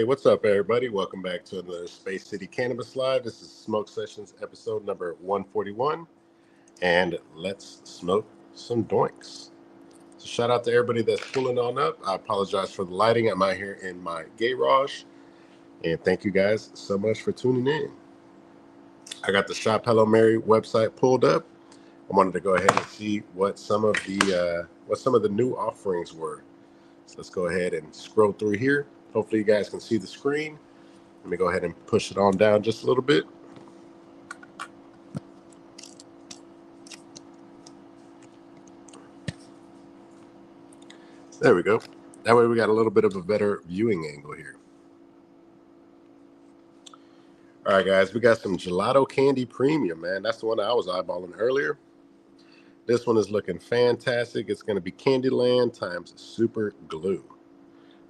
Hey, what's up, everybody? Welcome back to another Space City Cannabis Live. This is Smoke Sessions episode number 141, and let's smoke some doinks. So shout out to everybody that's pulling on up. I apologize for the lighting. I'm out here in my garage, and thank you guys so much for tuning in. I got the Shop Hello Mary website pulled up. I wanted to go ahead and see what some of the new offerings were. So let's go ahead and scroll through here. Hopefully you guys can see the screen. Let me go ahead and push it on down just a little bit. There we go. That way we got a little bit of a better viewing angle here. All right, guys, we got some Gelato Candy Premium, man. That's the one I was eyeballing earlier. This one is looking fantastic. It's going to be Candyland times super glue.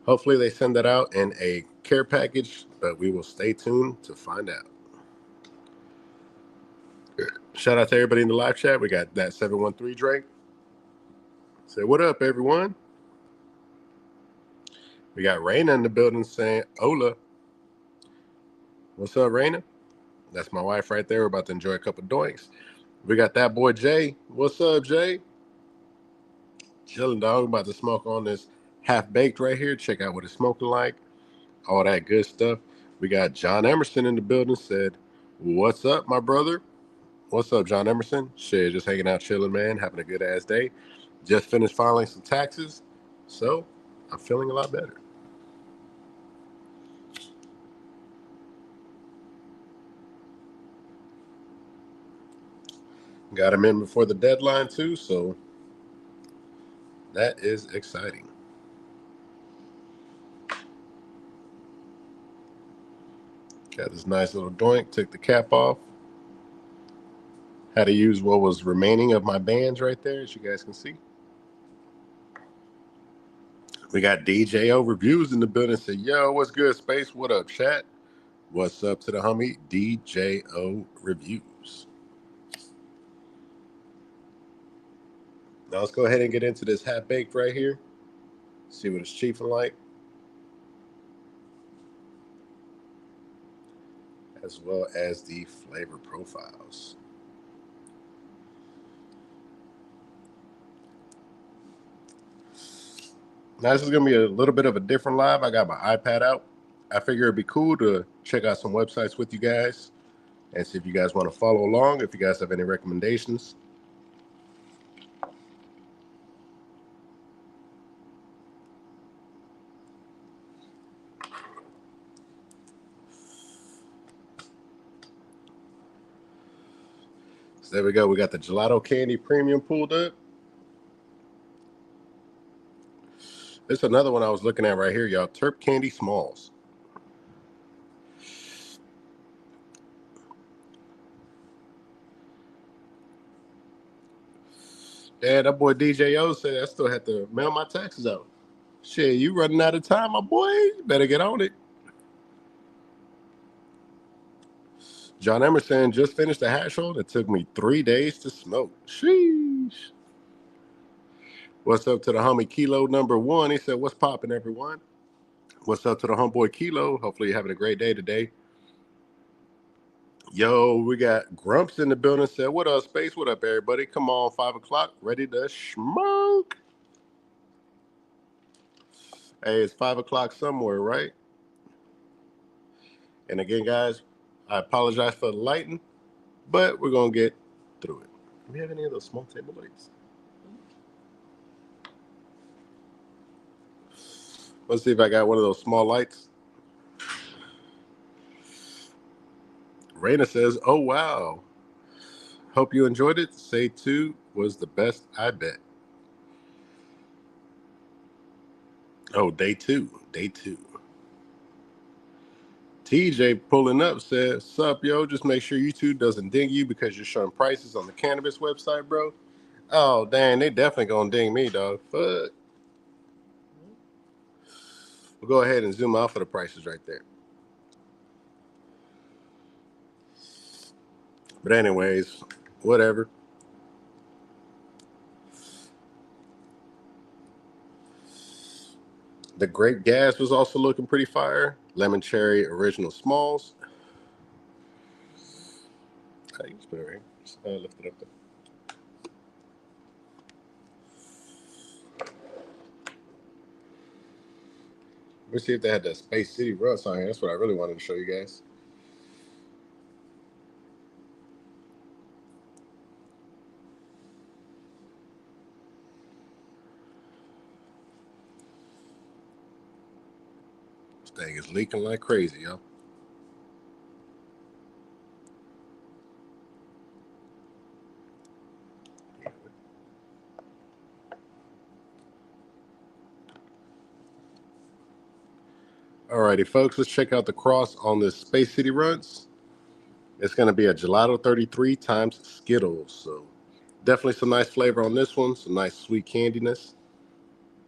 Hopefully they send that out in a care package, but we will stay tuned to find out. Shout out to everybody in the live chat. We got that 713 Drake. Say, what up, everyone? We got Raina in the building saying, hola. What's up, Raina? That's my wife right there. We're about to enjoy a couple doinks. We got that boy, Jay. What's up, Jay? Chilling, dog. We're about to smoke on this half-baked right here. Check out what it's smoking like. All that good stuff. We got John Emerson in the building. Said, what's up, my brother? What's up, John Emerson? Shit, just hanging out, chilling, man. Having a good-ass day. Just finished filing some taxes. So, I'm feeling a lot better. Got him in before the deadline, too, so that is exciting. Got this nice little doink. Took the cap off. Had to use what was remaining of my bands right there, as you guys can see. We got DJO Reviews in the building. Said, yo, what's good, Space? What up, chat? What's up to the homie DJO Reviews? Now let's go ahead and get into this half-baked right here. See what it's chiefing like. As well as the flavor profiles. Now this is going to be a little bit of a different live. I got my iPad out. I figure it'd be cool to check out some websites with you guys and see if you guys want to follow along, if you guys have any recommendations. So there we go. We got the Gelato Candy Premium pulled up. There's another one I was looking at right here, y'all. Terp Candy Smalls. Dad, that boy DJO said I still have to mail my taxes out. Shit, you running out of time, my boy. You better get on it. John Emerson just finished a hash roll. It took me 3 days to smoke. Sheesh. What's up to the homie Kilo number 1? He said, what's popping, everyone? What's up to the homeboy Kilo? Hopefully you're having a great day today. Yo, we got Grumps in the building. Said, what up, Space? What up, everybody? Come on, 5 o'clock. Ready to smoke. Hey, it's 5 o'clock somewhere, right? And again, guys, I apologize for the lighting, but we're going to get through it. Do we have any of those small table lights? Let's see if I got one of those small lights. Raina says, oh, wow. Hope you enjoyed it. Say 2 was the best, I bet. Oh, day 2. Day 2. TJ pulling up says, sup, yo, just make sure YouTube doesn't ding you because you're showing prices on the cannabis website, bro. Oh, dang, they definitely gonna ding me, dog. Fuck. We'll go ahead and zoom out for the prices right there. But anyways, whatever. The grape gas was also looking pretty fire. Lemon cherry original smalls. You just put it right. Just, lift it up there. Let's see if they had that Space City Russ on here. That's what I really wanted to show you guys. This thing is leaking like crazy, yo. Alrighty, folks, let's check out the cross on this Space City Runs. It's going to be a Gelato 33 times Skittles. So definitely some nice flavor on this one. Some nice sweet candiness.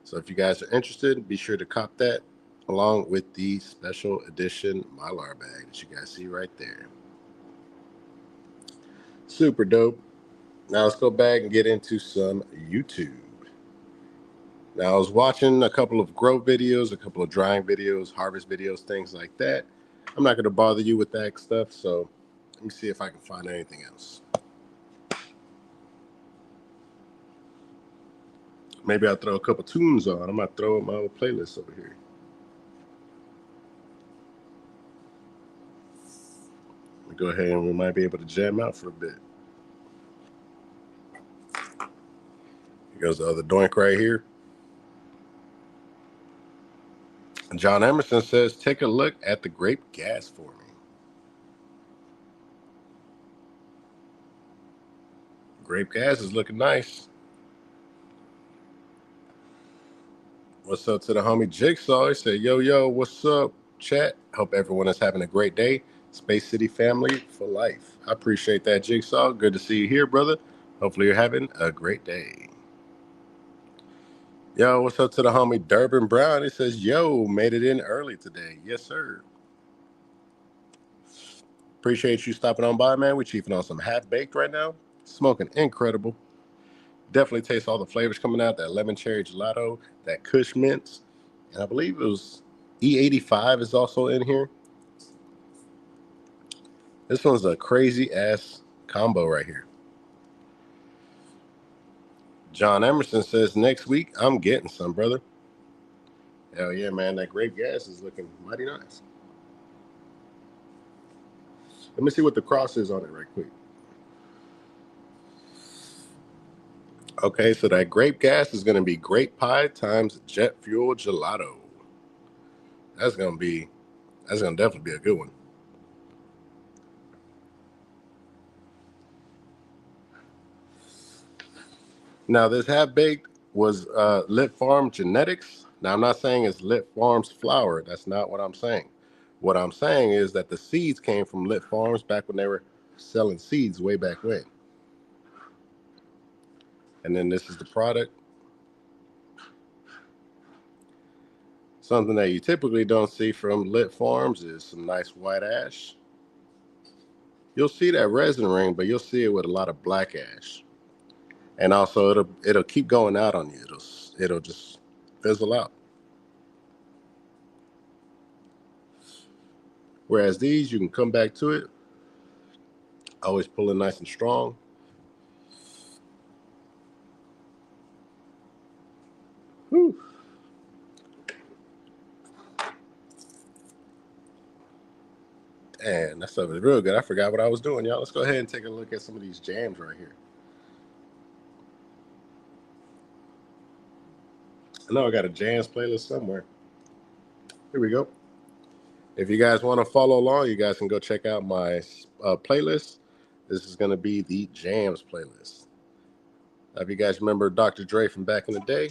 So if you guys are interested, be sure to cop that along with the special edition Mylar bag that you guys see right there. Super dope. Now let's go back and get into some YouTube. Now I was watching a couple of grow videos, a couple of drying videos, harvest videos, things like that. I'm not going to bother you with that stuff, so let me see if I can find anything else. Maybe I'll throw a couple tunes on. I'm going to throw up my old playlist over here. Let me go ahead and we might be able to jam out for a bit. Here goes the other doink right here. John Emerson says, take a look at the grape gas for me. Grape gas is looking nice. What's up to the homie Jigsaw? He said, yo, what's up, chat? Hope everyone is having a great day. Space City family for life. I appreciate that, Jigsaw. Good to see you here, brother. Hopefully you're having a great day. Yo, what's up to the homie Durbin Brown? He says, yo, made it in early today. Yes, sir. Appreciate you stopping on by, man. We're chiefing on some half-baked right now. Smoking incredible. Definitely taste all the flavors coming out. That lemon cherry gelato, that Kush mints. And I believe it was E85 is also in here. This one's a crazy-ass combo right here. John Emerson says, next week, I'm getting some, brother. Hell yeah, man. That grape gas is looking mighty nice. Let me see what the cross is on it right quick. Okay, so that grape gas is going to be grape pie times jet fuel gelato. That's going to definitely be a good one. Now, this half-baked was Lit Farm Genetics. Now, I'm not saying it's Lit Farms flour. That's not what I'm saying. What I'm saying is that the seeds came from Lit Farms back when they were selling seeds way back when. And then this is the product. Something that you typically don't see from Lit Farms is some nice white ash. You'll see that resin ring, but you'll see it with a lot of black ash. And also, it'll keep going out on you. It'll just fizzle out. Whereas these, you can come back to it. Always pulling nice and strong. Whew. And that stuff is real good. I forgot what I was doing, y'all. Let's go ahead and take a look at some of these jams right here. I know I got a jams playlist somewhere. Here we go. If you guys want to follow along, you guys can go check out my playlist. This is going to be the jams playlist. If you guys remember Dr. Dre from back in the day,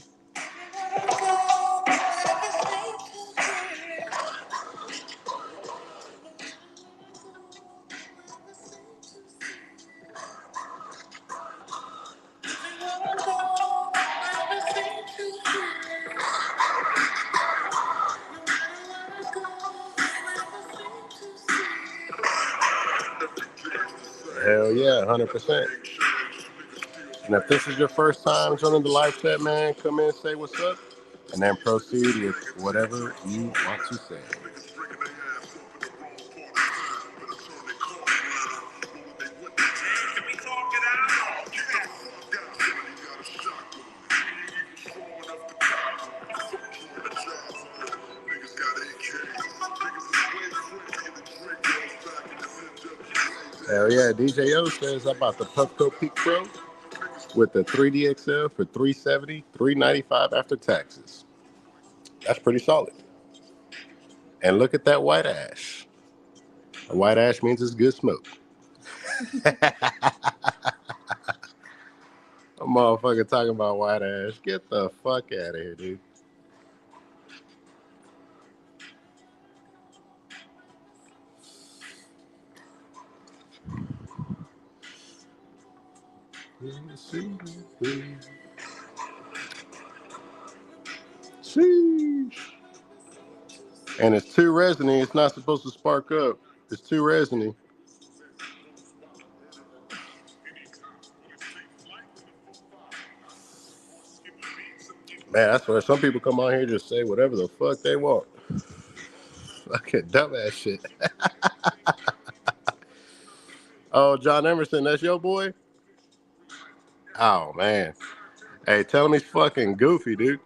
hell yeah, 100%. And if this is your first time joining the live chat, man, come in and say what's up. and then proceed with whatever you want to say. Hell yeah, DJO says about the Puffco Peak Pro with the 3DXL for $370, $395 after taxes. That's pretty solid. And look at that white ash. A white ash means it's good smoke. A motherfucker talking about white ash. Get the fuck out of here, dude. Sheesh. And it's too resiny. It's not supposed to spark up. It's too resiny. Man, that's where some people come on here and just say whatever the fuck they want. Fucking dumbass shit. Oh, John Emerson, that's your boy? Oh, man. Hey, tell him he's fucking goofy, dude.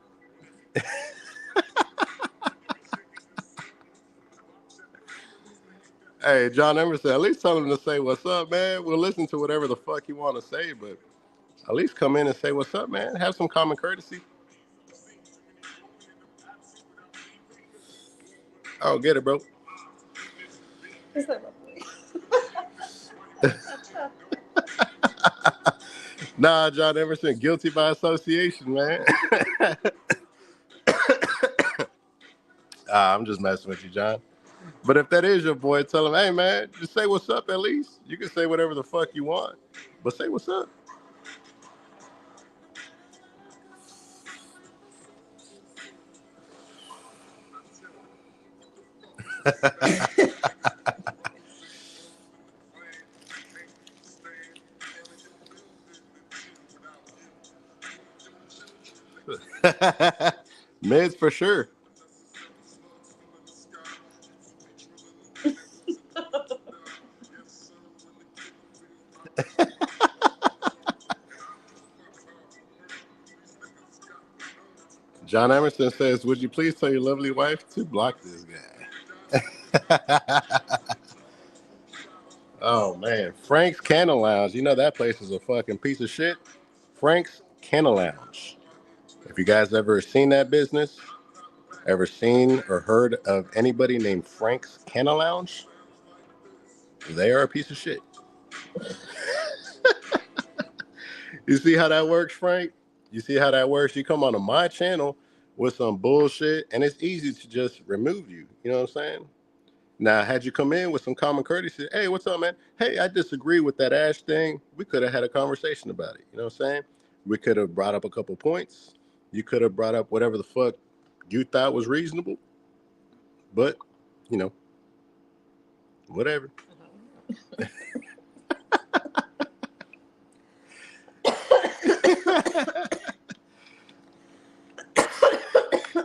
Hey, John Emerson, at least tell him to say what's up, man. We'll listen to whatever the fuck you want to say, but at least come in and say what's up, man. Have some common courtesy. Oh, get it, bro. Nah, John Emerson, guilty by association, man. I'm just messing with you, John. But if that is your boy, tell him, hey, man, just say what's up at least. You can say whatever the fuck you want, but say what's up. Mids for sure. John Emerson says, would you please tell your lovely wife to block this guy? Oh, man. Frank's Candle Lounge. You know that place is a fucking piece of shit. Frank's Candle Lounge. If you guys ever seen that business, ever seen or heard of anybody named Frank's Candle Lounge, they are a piece of shit. You see how that works, Frank? You see how that works? You come onto my channel with some bullshit, and it's easy to just remove you. You know what I'm saying? Now, had you come in with some common courtesy, hey, what's up, man? Hey, I disagree with that ash thing. We could have had a conversation about it. You know what I'm saying? We could have brought up a couple points. You could have brought up whatever the fuck you thought was reasonable. But, you know, whatever.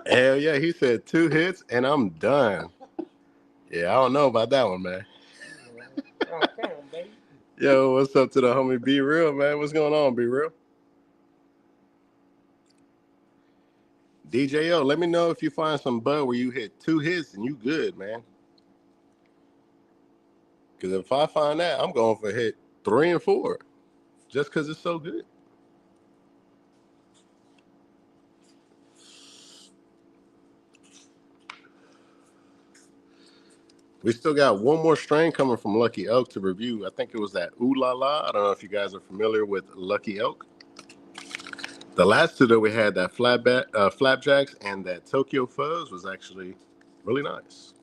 Hell yeah, he said 2 hits and I'm done. Yeah, I don't know about that one, man. Yo, what's up to the homie Be Real, man? What's going on, Be Real? DJO, let me know if you find some bud where you hit 2 hits and you good, man. Because if I find that, I'm going for hit 3 and 4 just because it's so good. We still got one more strain coming from Lucky Elk to review. I think it was that Ooh La La. I don't know if you guys are familiar with Lucky Elk. The last two that we had, that Flapjacks and that Tokyo Fuzz, was actually really nice.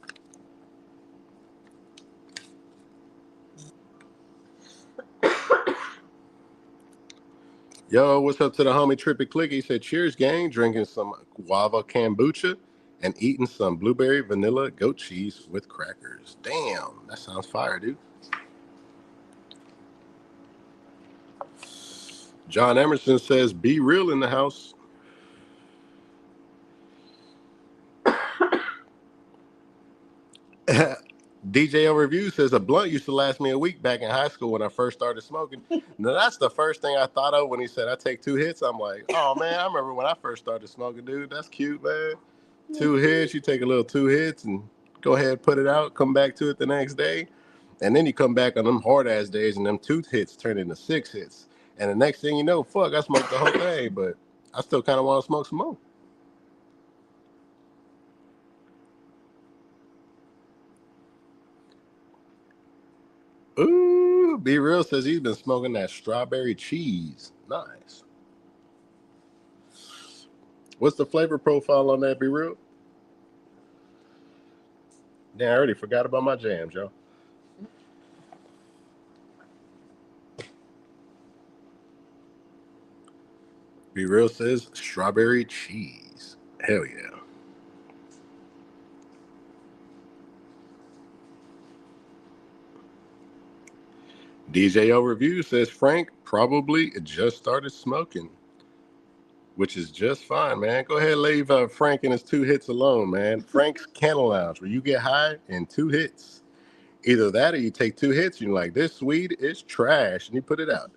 Yo, what's up to the homie Trippy Click? He said, cheers, gang. Drinking some guava kombucha and eating some blueberry vanilla goat cheese with crackers. Damn, that sounds fire, dude. John Emerson says, be real in the house. DJO Review says a blunt used to last me a week back in high school when I first started smoking. Now, that's the first thing I thought of when he said I take 2 hits. I'm like, oh, man, I remember when I first started smoking, dude. That's cute, man. 2 hits, you take a little 2 hits and go ahead, put it out, come back to it the next day. And then you come back on them hard-ass days and them 2 hits turn into 6 hits. And the next thing you know, fuck, I smoked the whole thing, but I still kind of want to smoke some more. Ooh, Be Real says he's been smoking that strawberry cheese. Nice. What's the flavor profile on that, Be Real? Damn, I already forgot about my jams, y'all. Be Real says strawberry cheese. Hell yeah. DJO Review says Frank probably just started smoking, which is just fine, man. Go ahead and leave Frank and his 2 hits alone, man. Frank's Candle Lounge, where you get high in 2 hits. Either that or you take 2 hits and you're like, this weed is trash, and you put it out.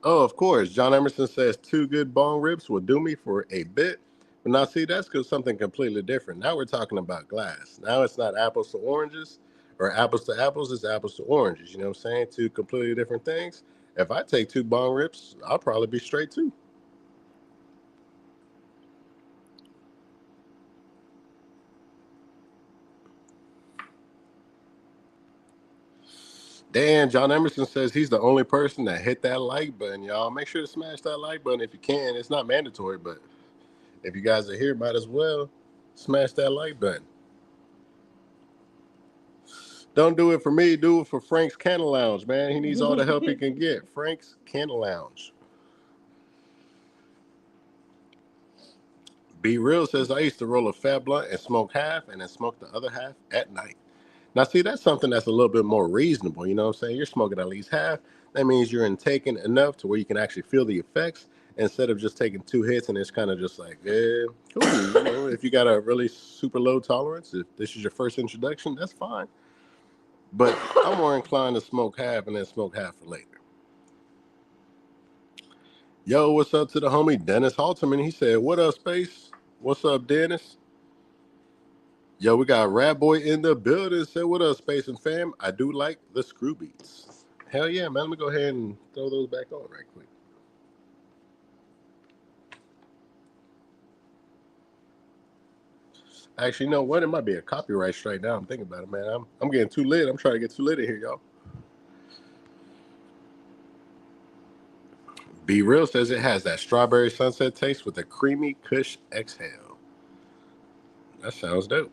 Oh, of course. John Emerson says 2 good bong rips will do me for a bit. But now, see, that's because something completely different. Now we're talking about glass. Now it's not apples to oranges or apples to apples. It's apples to oranges. You know what I'm saying? 2 completely different things. If I take 2 bong rips, I'll probably be straight too. Dan, John Emerson says he's the only person that hit that like button, y'all. Make sure to smash that like button if you can. It's not mandatory, but if you guys are here, might as well smash that like button. Don't do it for me. Do it for Frank's Candle Lounge, man. He needs all the help he can get. Frank's Candle Lounge. Be Real says I used to roll a fat blunt and smoke half and then smoke the other half at night. Now, see, that's something that's a little bit more reasonable. You know what I'm saying? You're smoking at least half. That means you're intaking enough to where you can actually feel the effects instead of just taking 2 hits and it's kind of just like, cool. You know, if you got a really super low tolerance, if this is your first introduction, that's fine. But I'm more inclined to smoke half and then smoke half for later. Yo, what's up to the homie Dennis Halterman? He said, what up, Space? What's up, Dennis? Yo, we got Rat Boy in the building. Say what up, Space and Fam. I do like the screw beats. Hell yeah, man. Let me go ahead and throw those back on right quick. Actually, you know what? It might be a copyright strike now. I'm thinking about it, man. I'm getting too lit. I'm trying to get too lit in here, y'all. Be Real says it has that strawberry sunset taste with a creamy Kush exhale. That sounds dope.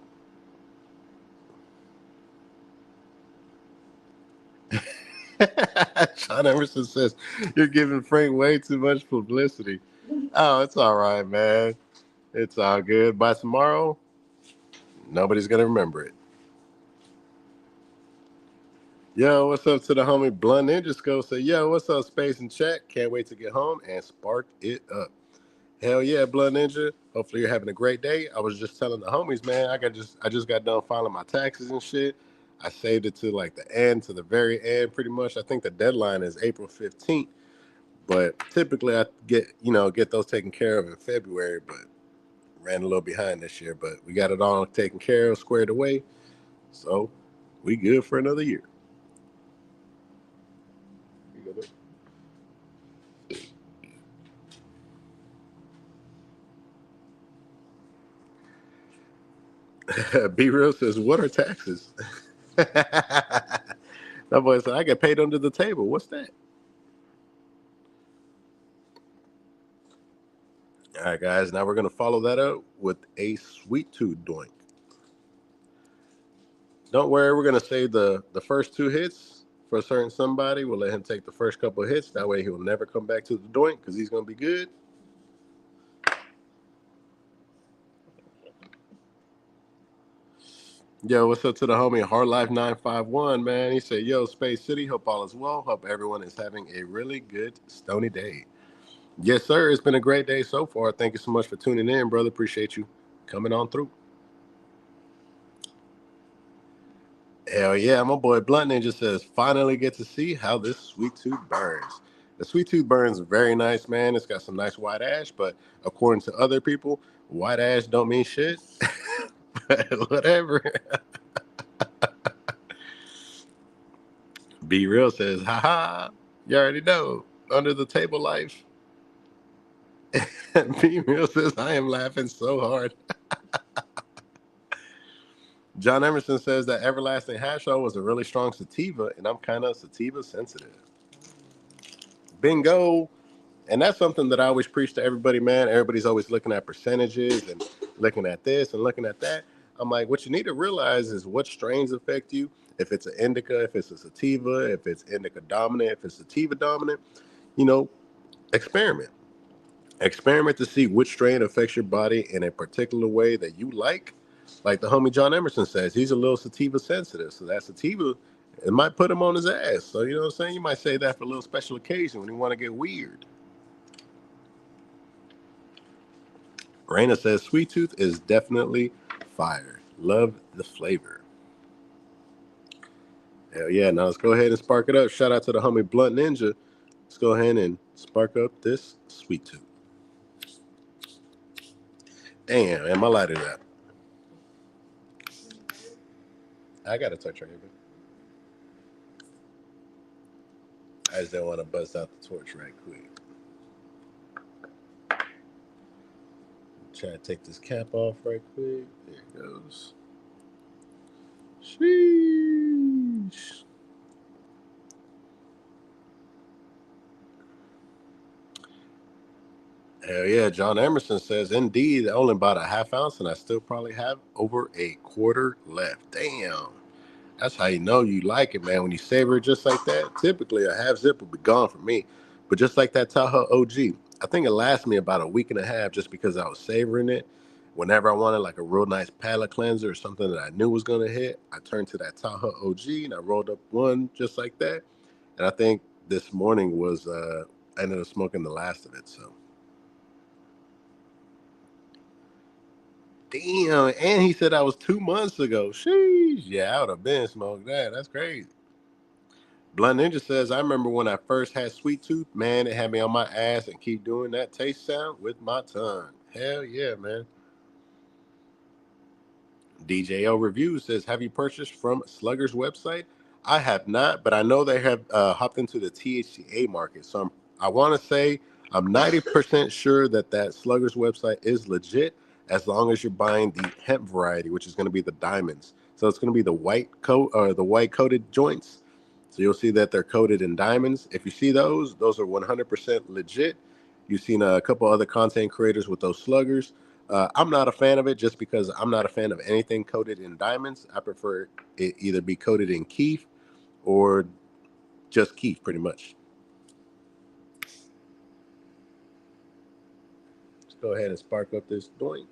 John Emerson says, you're giving Frank way too much publicity. Oh, it's all right, man. It's all good. By tomorrow, nobody's going to remember it. Yo, what's up to the homie Blunt Ninja Scope? Say, yo, what's up, Space and Chat? Can't wait to get home and spark it up. Hell yeah, Blunt Ninja. Hopefully you're having a great day. I was just telling the homies, man, I just got done filing my taxes and shit. I saved it to like the end, to the very end, pretty much. I think the deadline is April 15th. But typically I get those taken care of in February, but ran a little behind this year. But we got it all taken care of, squared away. So we good for another year. Be Real says, what are taxes? That boy said, I get paid under the table. What's that? All right, guys. Now we're going to follow that up with a Sweettooth doink. Don't worry. We're going to save the first 2 hits for a certain somebody. We'll let him take the first couple of hits. That way he'll never come back to the doink because he's going to be good. Yo, what's up to the homie Hard Life 951, man? He said, yo, Space City, hope all is well. Hope everyone is having a really good stony day. Yes, sir. It's been a great day so far. Thank you so much for tuning in, brother. Appreciate you coming on through. Hell yeah, my boy Blunt Ninja says, finally get to see how this sweet tooth burns. The sweet tooth burns very nice, man. It's got some nice white ash, but according to other people, white ash don't mean shit. But whatever. Be Real says, haha, you already know. Under the table life. Be Real says, I am laughing so hard. John Emerson says that Everlasting Hash O was a really strong sativa, and I'm kind of sativa sensitive. Bingo. And that's something that I always preach to everybody, man. Everybody's always looking at percentages and looking at this and looking at that. I'm like, what you need to realize is what strains affect you. If it's an indica, if it's a sativa, if it's indica dominant, if it's sativa dominant, you know, experiment. Experiment to see which strain affects your body in a particular way that you like. Like the homie John Emerson says, he's a little sativa sensitive. So that sativa, it might put him on his ass. So, you know what I'm saying? You might say that for a little special occasion when you want to get weird. Raina says, Sweet Tooth is definitely fire. Love the flavor. Hell yeah. Now let's go ahead and spark it up. Shout out to the homie Blunt Ninja. Let's go ahead and spark up this Sweet Tooth. Damn, and my lighter's out. I got a touch right here. I just don't want to bust out the torch right quick. Try to take this cap off right quick. There it goes. Sheesh. Hell yeah. John Emerson says, indeed, only about a half ounce, and I still probably have over a quarter left. Damn. That's how you know you like it, man. When you savor it just like that, typically a half zip will be gone for me. But just like that Tahoe OG, I think it lasted me about a week and a half just because I was savoring it. Whenever I wanted like a real nice palate cleanser or something that I knew was going to hit, I turned to that Tahoe OG and I rolled up one just like that. And I think this morning was, I ended up smoking the last of it. So, damn. And he said that was 2 months ago. Sheesh. Yeah, I would have been smoked that. That's crazy. Blunt Ninja says, I remember when I first had Sweet Tooth, man, it had me on my ass and keep doing that taste sound with my tongue. Hell yeah, man. DJO Review says, have you purchased from Slugger's website? I have not, but I know they have hopped into the THCA market. So I want to say I'm 90% sure that Slugger's website is legit as long as you're buying the hemp variety, which is going to be the diamonds. So it's going to be the white coat or the white coated joints. So you'll see that they're coated in diamonds. If you see those are 100% legit. You've seen a couple other content creators with those sluggers. I'm not a fan of it just because I'm not a fan of anything coated in diamonds. I prefer it either be coated in keef or just keef, pretty much. Let's go ahead and spark up this doink.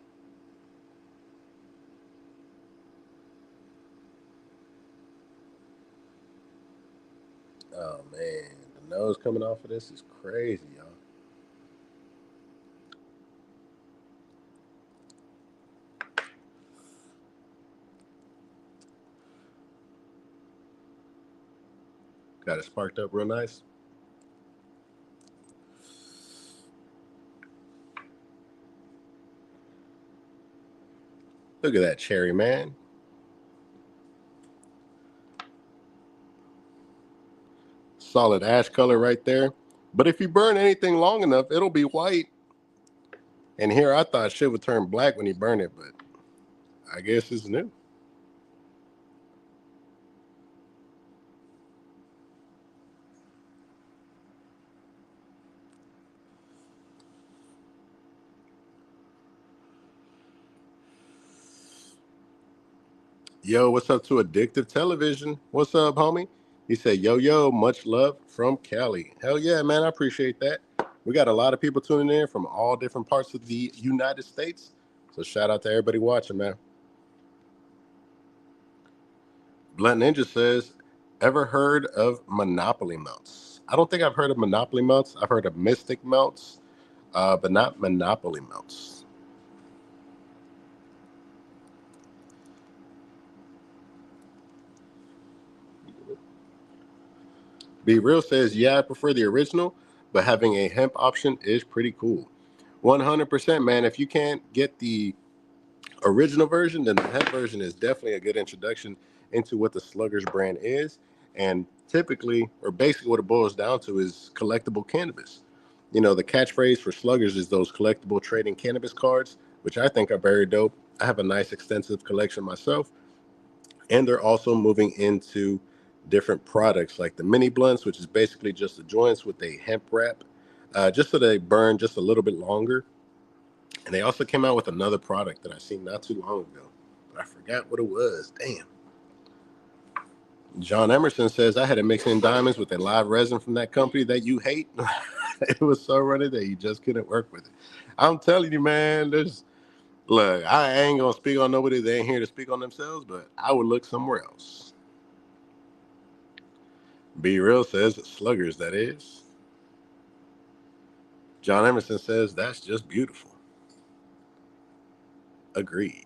Oh man, the nose coming off of this is crazy, y'all. Got it sparked up real nice. Look at that cherry, man. Solid ash color right there. But if you burn anything long enough, it'll be white. And here I thought shit would turn black when you burn it, but I guess it's new. Yo, what's up to Addictive Television? What's up, homie? He said, yo, much love from Cali. Hell yeah, man, I appreciate that. We got a lot of people tuning in from all different parts of the United States. So shout out to everybody watching, man. Blunt Ninja says, ever heard of Monopoly melts? I don't think I've heard of Monopoly melts. I've heard of Mystic melts, but not Monopoly melts. Be Real says, yeah, I prefer the original, but having a hemp option is pretty cool. 100%, man. If you can't get the original version, then the hemp version is definitely a good introduction into what the Sluggers brand is. And typically, or basically what it boils down to is collectible cannabis. You know, the catchphrase for Sluggers is those collectible trading cannabis cards, which I think are very dope. I have a nice extensive collection myself. And they're also moving into different products like the mini blunts, which is basically just the joints with a hemp wrap, just so they burn just a little bit longer. And they also came out with another product that I seen not too long ago, but I forgot what it was. Damn. John Emerson says, I had to mix in diamonds with a live resin from that company that you hate. It was so runny that you just couldn't work with it. I'm telling you, man, look, I ain't going to speak on nobody. They ain't here to speak on themselves, but I would look somewhere else. Be Real says, Sluggers, that is. John Emerson says, that's just beautiful. Agreed.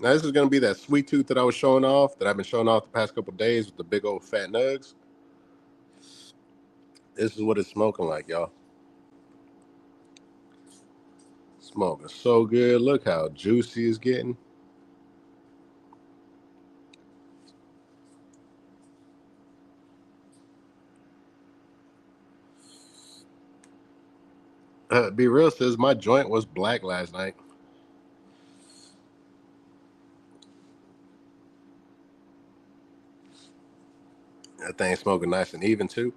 Now, this is going to be that Sweettooth that I was showing off, that I've been showing off the past couple of days with the big old fat nugs. This is what it's smoking like, y'all. Smoking so good. Look how juicy it's getting. Be Real says, my joint was black last night. That thing smoking nice and even, too.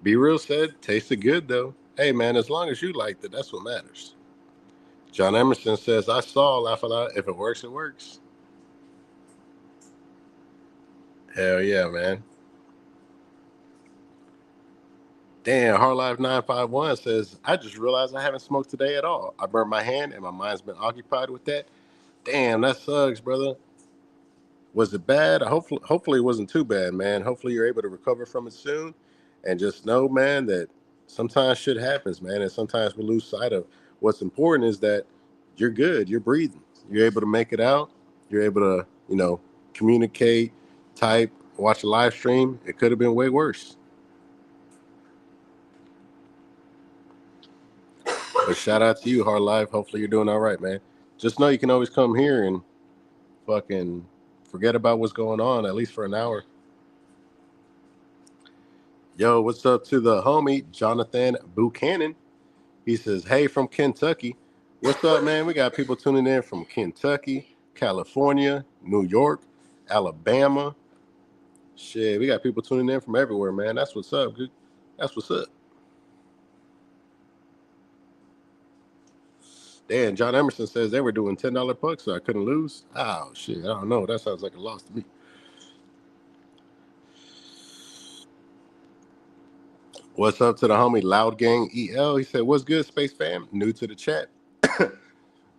Be Real said, tasted good, though. Hey, man, as long as you liked it, that's what matters. John Emerson says, I saw, laugh a lot. If it works, it works. Hell yeah, man. Damn, Hardlife 951 says, I just realized I haven't smoked today at all. I burned my hand and my mind's been occupied with that. Damn, that sucks, brother. Was it bad? Hopefully it wasn't too bad, man. Hopefully you're able to recover from it soon. And just know, man, that sometimes shit happens, man. And sometimes we lose sight of what's important is that you're good, you're breathing. You're able to make it out. You're able to, communicate, type, watch a live stream. It could have been way worse. But shout out to you, Hard Life. Hopefully you're doing all right, man. Just know you can always come here and fucking forget about what's going on, at least for an hour. Yo, what's up to the homie, Jonathan Buchanan? He says, hey, from Kentucky. What's up, man? We got people tuning in from Kentucky, California, New York, Alabama. Shit, we got people tuning in from everywhere, man. That's what's up, dude. That's what's up. Damn, John Emerson says they were doing $10 pucks, so I couldn't lose. Oh, shit, I don't know. That sounds like a loss to me. What's up to the homie Loud Gang EL? He said, what's good, Space Fam? New to the chat.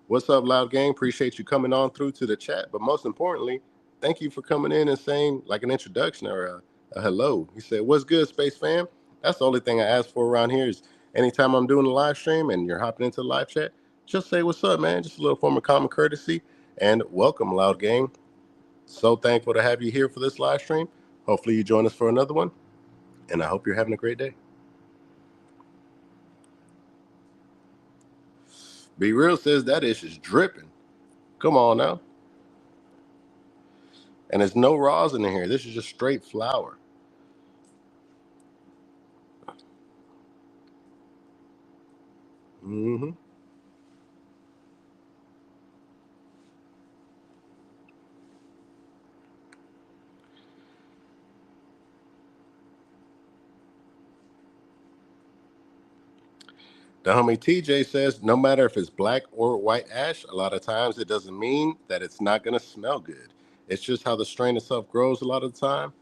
What's up, Loud Gang? Appreciate you coming on through to the chat. But most importantly, thank you for coming in and saying like an introduction or a hello. He said, what's good, Space Fam? That's the only thing I ask for around here is anytime I'm doing a live stream and you're hopping into the live chat, just say what's up, man. Just a little form of common courtesy. And welcome, Loud Gang. So thankful to have you here for this live stream. Hopefully you join us for another one. And I hope you're having a great day. Be Real says that ish is dripping. Come on now. And there's no rosin in here. This is just straight flour. Mm-hmm. The homie TJ says, no matter if it's black or white ash, a lot of times it doesn't mean that it's not going to smell good. It's just how the strain itself grows a lot of the time.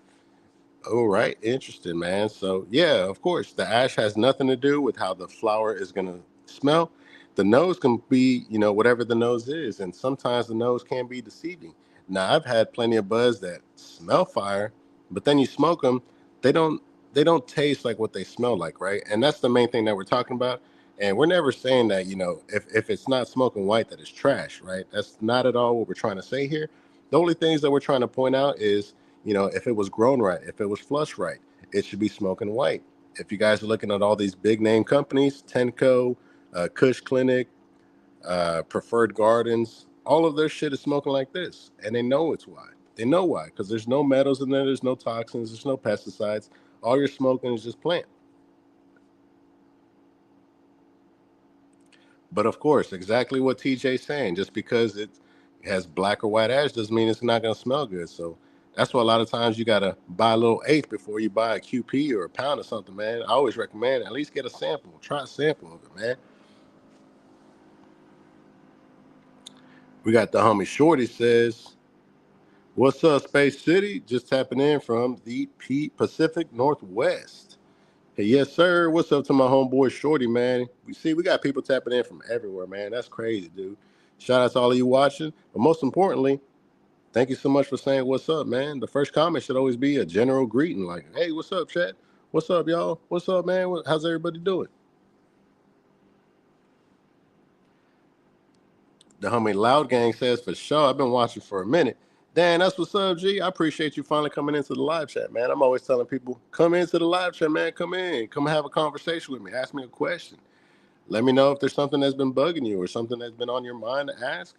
Oh, right. Interesting, man. So, yeah, of course, the ash has nothing to do with how the flower is going to smell. The nose can be, whatever the nose is. And sometimes the nose can be deceiving. Now, I've had plenty of buds that smell fire, but then you smoke them, they don't they don't taste like what they smell like, right? And that's the main thing that we're talking about. And we're never saying that, if it's not smoking white, that it's trash, right? That's not at all what we're trying to say here. The only things that we're trying to point out is if it was grown right, if it was flushed right, it should be smoking white. If you guys are looking at all these big name companies, Tenco, Kush Clinic, Preferred Gardens, all of their shit is smoking like this. And they know it's why. They know why. Because there's no metals in there, there's no toxins, there's no pesticides. All you're smoking is just plant. But of course, exactly what TJ's saying, just because it has black or white ash doesn't mean it's not going to smell good. So that's why a lot of times you got to buy a little eighth before you buy a QP or a pound or something, man. I always recommend at least get a sample. Try a sample of it, man. We got the homie Shorty says, what's up, Space City? Just tapping in from the Pacific Northwest. Hey, yes, sir. What's up to my homeboy Shorty, man? We got people tapping in from everywhere, man. That's crazy, dude. Shout out to all of you watching. But most importantly, thank you so much for saying what's up, man. The first comment should always be a general greeting, like, hey, what's up, chat? What's up, y'all? What's up, man? How's everybody doing? The homie Loud Gang says, for sure, I've been watching for a minute. Dan, that's what's up, G. I appreciate you finally coming into the live chat, man. I'm always telling people, come into the live chat, man. Come in. Come have a conversation with me. Ask me a question. Let me know if there's something that's been bugging you or something that's been on your mind to ask.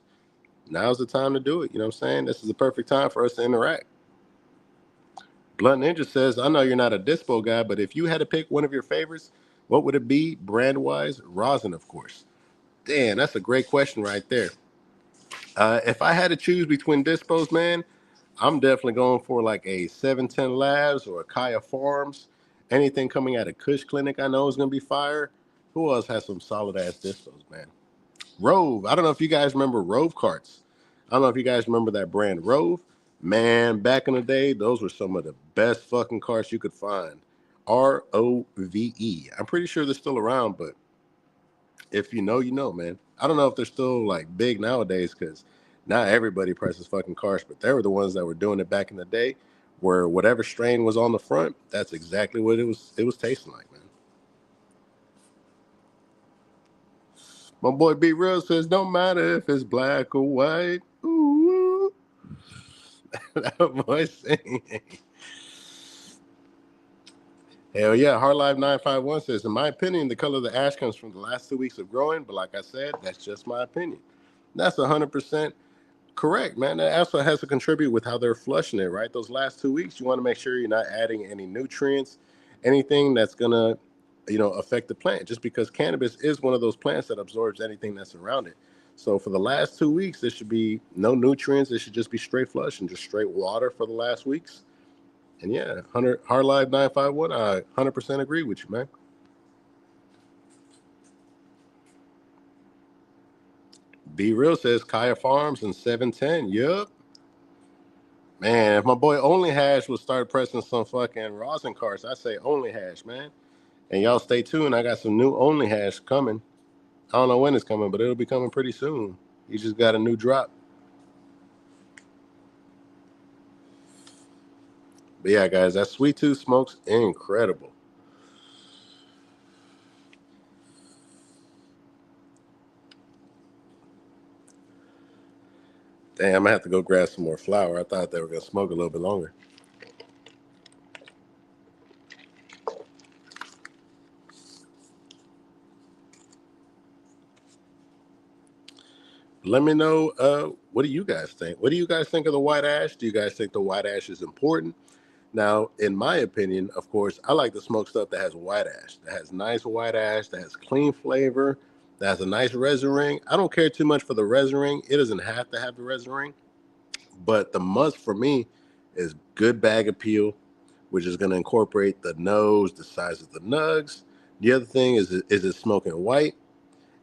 Now's the time to do it. You know what I'm saying? This is the perfect time for us to interact. Blunt Ninja says, I know you're not a dispo guy, but if you had to pick one of your favorites, what would it be? Brand-wise, rosin, of course. Damn, that's a great question right there. If I had to choose between dispos, man, I'm definitely going for like a 710 Labs or a Kaya Farms. Anything coming out of Kush Clinic I know is going to be fire. Who else has some solid-ass dispos, man? Rove. I don't know if you guys remember Rove carts. I don't know if you guys remember that brand Rove. Man, back in the day, those were some of the best fucking carts you could find. Rove. I'm pretty sure they're still around, but if you know, you know, man. I don't know if they're still like big nowadays because not everybody presses fucking carts, but they were the ones that were doing it back in the day where whatever strain was on the front, that's exactly what it was tasting like, man. My boy B Real says, don't matter if it's black or white. Ooh. That boy singing. Hell yeah. Hard Life 951 says, in my opinion, the color of the ash comes from the last 2 weeks of growing. But like I said, that's just my opinion. That's 100% correct, man. That also has to contribute with how they're flushing it, right? Those last 2 weeks, you want to make sure you're not adding any nutrients, anything that's going to, affect the plant. Just because cannabis is one of those plants that absorbs anything that's around it. So for the last 2 weeks, there should be no nutrients. It should just be straight flush and just straight water for the last weeks. And yeah, 100 Hard Live 951, I 100% agree with you, man. Be Real says Kaya Farms and 710. Yup. Man, if my boy Only Hash would start pressing some fucking rosin carts, I say Only Hash, man. And y'all stay tuned. I got some new Only Hash coming. I don't know when it's coming, but it'll be coming pretty soon. He just got a new drop. But yeah, guys, that Sweettooth smokes incredible. Damn, I'm gonna have to go grab some more flour. I thought they were gonna smoke a little bit longer. Let me know, what do you guys think? What do you guys think of the white ash? Do you guys think the white ash is important? Now, in my opinion, of course, I like to smoke stuff that has white ash, that has nice white ash, that has clean flavor, that has a nice resin ring. I don't care too much for the resin ring. It doesn't have to have the resin ring, but the must for me is good bag appeal, which is going to incorporate the nose, the size of the nugs, The other thing is it smoking white?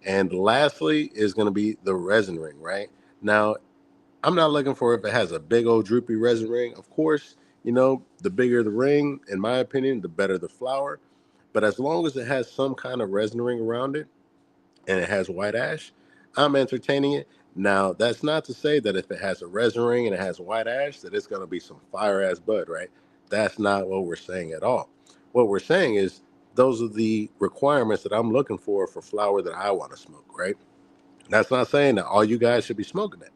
And lastly is going to be the resin ring, right? Now, I'm not looking for if it has a big old droopy resin ring. Of course, the bigger the ring, in my opinion, the better the flower. But as long as it has some kind of resin ring around it and it has white ash, I'm entertaining it. Now, that's not to say that if it has a resin ring and it has white ash, that it's going to be some fire ass bud, right? That's not what we're saying at all. What we're saying is those are the requirements that I'm looking for flower that I want to smoke, right? That's not saying that all you guys should be smoking it.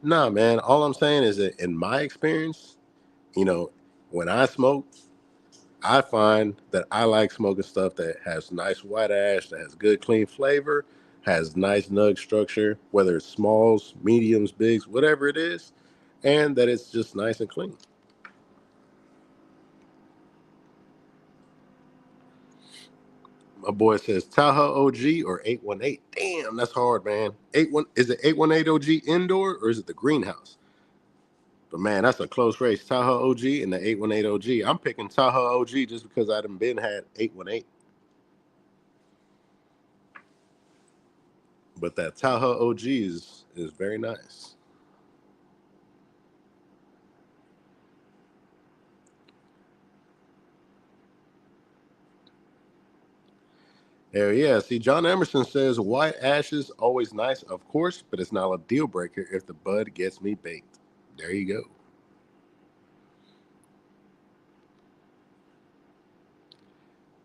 Nah, man. All I'm saying is that in my experience, you know, when I smoke, I find that I like smoking stuff that has nice white ash, that has good clean flavor, has nice nug structure, whether it's smalls, mediums, bigs, whatever it is, and that it's just nice and clean. My boy says Tahoe OG or 818. Damn, that's hard, man. Is it 818 OG indoor or is it the greenhouse? But man, that's a close race. Tahoe OG and the 818 OG. I'm picking Tahoe OG just because I done been had 818. But that Tahoe OG is very nice. Hell yeah. See, John Emerson says white ashes always nice, of course, but it's not a deal breaker if the bud gets me baked. There you go.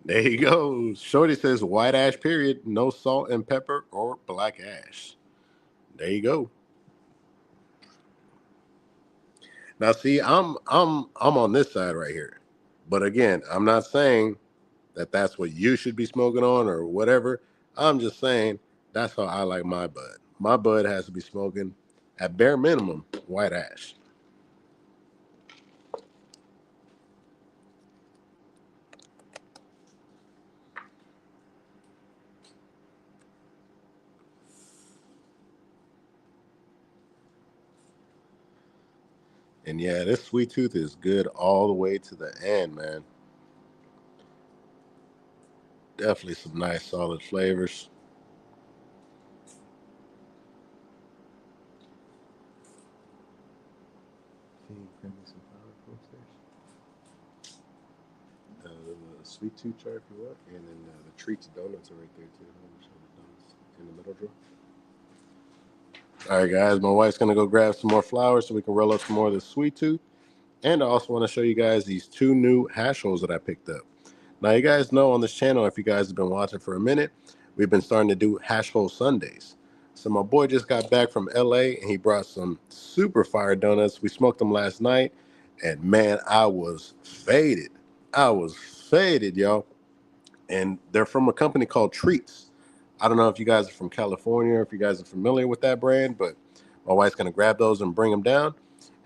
There you go. Shorty says white ash period, no salt and pepper or black ash. There you go. Now see, I'm on this side right here. But again, I'm not saying that that's what you should be smoking on or whatever. I'm just saying that's how I like my bud. My bud has to be smoking at bare minimum white ash. And yeah, this sweet tooth is good all the way to the end, man. Definitely some nice solid flavors. Can you print me some flour upstairs? The sweet tooth chart if you want, and then the treats donuts are right there too. I'll show the donuts in the middle drawer. All right, guys, my wife's gonna go grab some more flowers so we can roll up some more of the sweet tooth. And I also want to show you guys these two new hash rolls that I picked up. Now, you guys know on this channel, if you guys have been watching for a minute, we've been starting to do hash roll Sundays. So my boy just got back from LA and he brought some super fire donuts. We smoked them last night, and man, I was faded. I was faded, y'all. And they're from a company called Treats. I don't know if you guys are from California or if you guys are familiar with that brand, but my wife's gonna grab those and bring them down.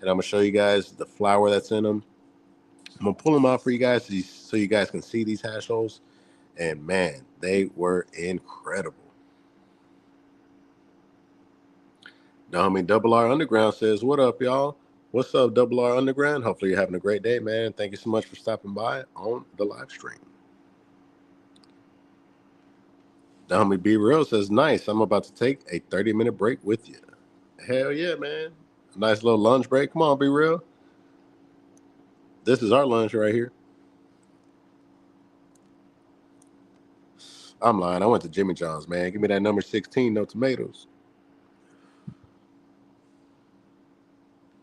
And I'm gonna show you guys the flour that's in them. I'm gonna pull them out for you guys so you guys can see these hash rolls. And man, they were incredible. Now, I mean, Double R Underground says, "What up, y'all? What's up, Double R Underground? Hopefully, you're having a great day, man. Thank you so much for stopping by on the live stream." Now, homie B Real says, "Nice. I'm about to take a 30-minute break with you." Hell yeah, man. A nice little lunch break. Come on, Be Real. This is our lunch right here. I'm lying. I went to Jimmy John's, man. Give me that number 16, no tomatoes.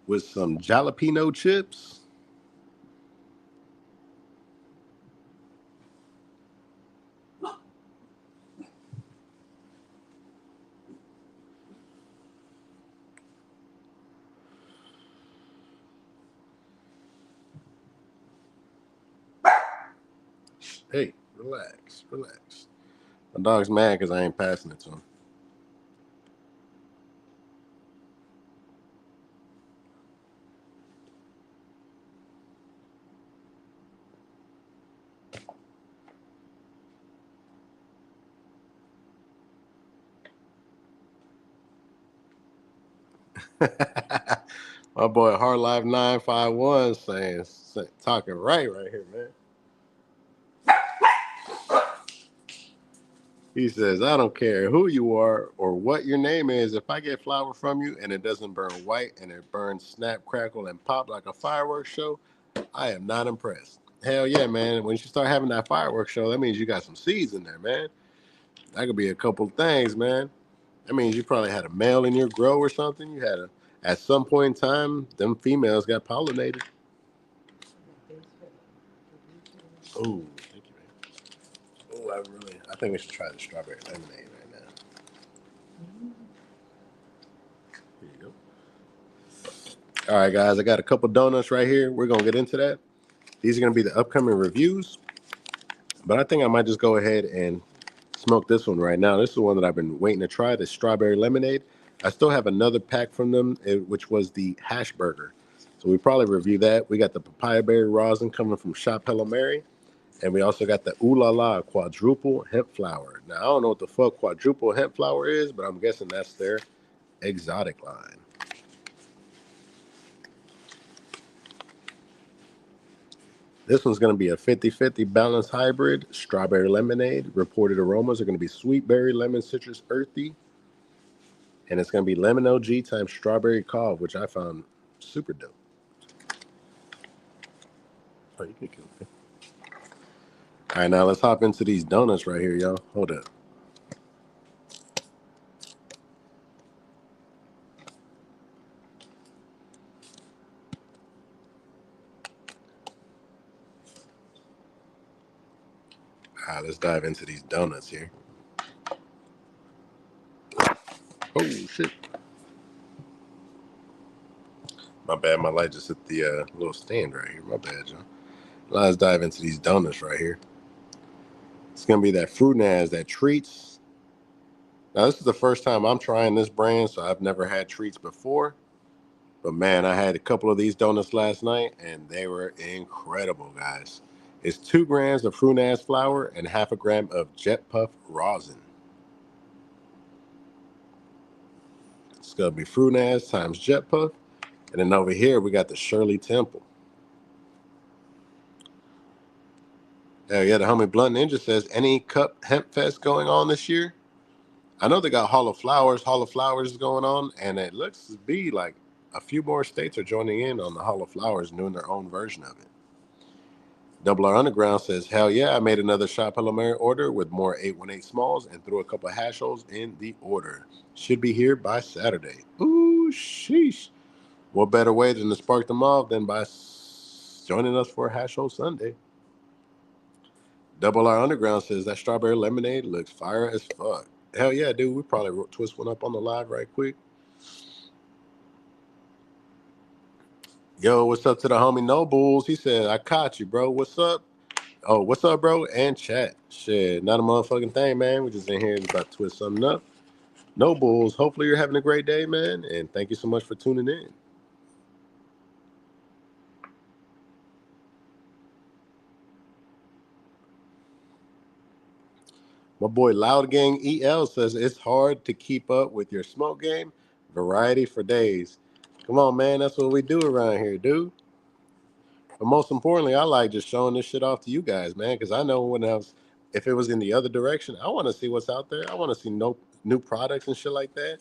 With some jalapeno chips. Hey, relax, relax. My dog's mad because I ain't passing it to him. My boy Hard Life 951 talking right here, man. He says, I don't care who you are or what your name is. If I get flour from you and it doesn't burn white and it burns snap, crackle, and pop like a fireworks show, I am not impressed. Hell yeah, man. When you start having that fireworks show, that means you got some seeds in there, man. That could be a couple of things, man. That means you probably had a male in your grow or something. You had at some point in time, them females got pollinated. Oh, thank you, man. Oh, I think we should try the strawberry lemonade right now. Here you go. All right, guys, I got a couple donuts right here. We're gonna get into that. These are gonna be the upcoming reviews, but I think I might just go ahead and smoke this one right now. This is the one that I've been waiting to try, the strawberry lemonade. I still have another pack from them, which was the hash burger. So we probably review that. We got the papaya berry rosin coming from Shop Hello Mary. And we also got the Ooh La La quadruple hemp flour. Now, I don't know what the fuck quadruple hemp flour is, but I'm guessing that's their exotic line. This one's going to be a 50-50 balanced hybrid strawberry lemonade. Reported aromas are going to be sweet berry, lemon, citrus, earthy. And it's going to be lemon OG times strawberry cob, which I found super dope. Oh, you can kill me. All right, now let's hop into these donuts right here, y'all. Hold up. All right, let's dive into these donuts here. Oh, shit. My bad, my light just hit the little stand right here. My bad, y'all. Let's dive into these donuts right here. It's going to be that Fruit Naz, that Treats. Now, this is the first time I'm trying this brand, so I've never had Treats before. But, man, I had a couple of these donuts last night, and they were incredible, guys. It's 2 grams of Fruit Naz flour and half a gram of Jet Puff rosin. It's going to be Fruit Naz times Jet Puff. And then over here, we got the Shirley Temple. Hell yeah, the homie Blunt Ninja says, any Cup Hemp Fest going on this year? I know they got Hall of Flowers. Hall of Flowers is going on, and it looks to be like a few more states are joining in on the Hall of Flowers and doing their own version of it. Double R Underground says, hell yeah, I made another Shop Hello Mary order with more 818 smalls and threw a couple of hash holes in the order. Should be here by Saturday. Ooh, sheesh. What better way than to spark them off than by joining us for a hash hole Sunday? Double R Underground says that strawberry lemonade looks fire as fuck. Hell yeah, dude. We probably twist one up on the live right quick. Yo, what's up to the homie No Bulls? He said, I caught you, bro. What's up? Oh, what's up, bro? And chat. Shit, not a motherfucking thing, man. We just in here about to twist something up. No Bulls. Hopefully you're having a great day, man. And thank you so much for tuning in. My boy Loud Gang EL says it's hard to keep up with your smoke game. Variety for days. Come on, man. That's what we do around here, dude. But most importantly, I like just showing this shit off to you guys, man, because I know if it was in the other direction, I want to see what's out there. I want to see new products and shit like that.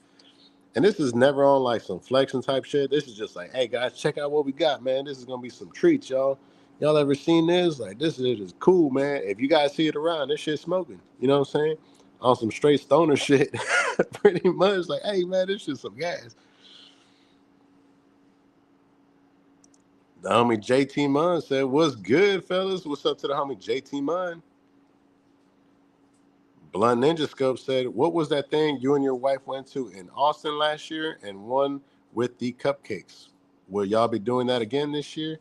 And this is never on like some flexing type shit. This is just like, hey guys, check out what we got, man. This is gonna be some treats, y'all. Y'all ever seen this? Like, this is cool, man. If you guys see it around, this shit's smoking. You know what I'm saying? On some straight stoner shit, pretty much. Like, hey man, this shit's some gas. The homie JT Munn said, what's good, fellas? What's up to the homie JT Munn? Blunt Ninja Scope said, what was that thing you and your wife went to in Austin last year and won with the cupcakes? Will y'all be doing that again this year?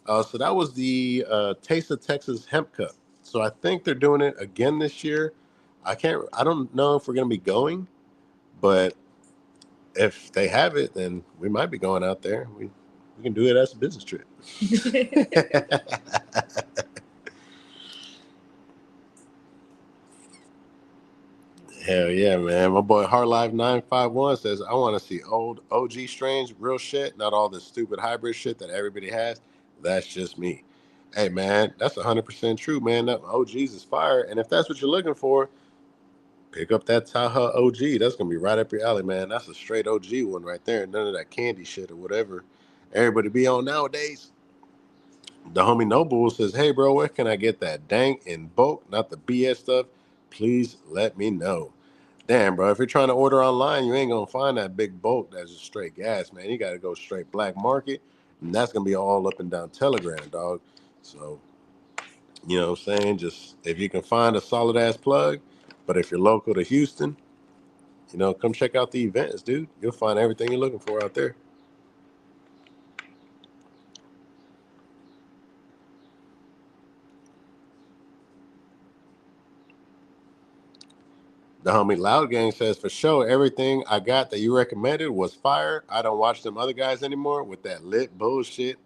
So that was the Taste of Texas Hemp Cup. So I think they're doing it again this year. I don't know if we're going to be going, but if they have it, then we might be going out there. We can do it as a business trip. Hell yeah, man. My boy Heartlife 951 says, I want to see old OG strains, real shit, not all this stupid hybrid shit that everybody has. That's just me. Hey, man, that's 100% true, man. That OGs is fire. And if that's what you're looking for, Pick up that Taha OG. That's gonna be right up your alley, man. That's a straight OG one right there. None of that candy shit or whatever everybody be on nowadays. The homie Noble says, "Hey, bro, where can I get that dank in bulk, not the BS stuff? Please let me know." Damn, bro, if you're trying to order online, you ain't gonna find that big bulk that's just straight gas, man. You gotta go straight black market, and that's gonna be all up and down Telegram, dog. So, you know what I'm saying? Just if you can find a solid ass plug, but if you're local to Houston, come check out the events, dude. You'll find everything you're looking for out there. The homie Loud Gang says, for sure, everything I got that you recommended was fire. I don't watch them other guys anymore with that lit bullshit.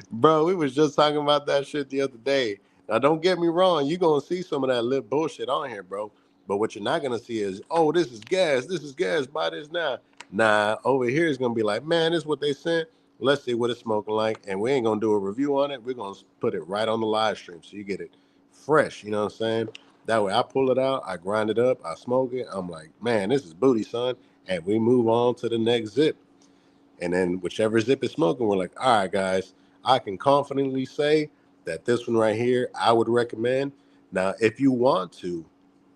Bro, we was just talking about that shit the other day. Now, don't get me wrong. You're going to see some of that lit bullshit on here, bro. But what you're not going to see is, oh, this is gas. This is gas. Buy this now. Nah, over here is going to be like, man, this is what they sent. Let's see what it's smoking like. And we ain't going to do a review on it. We're going to put it right on the live stream so you get it fresh. You know what I'm saying? That way I pull it out, I grind it up, I smoke it. I'm like, man, this is booty, son. And we move on to the next zip. And then whichever zip is smoking, we're like, all right, guys, I can confidently say that this one right here, I would recommend. Now, if you want to,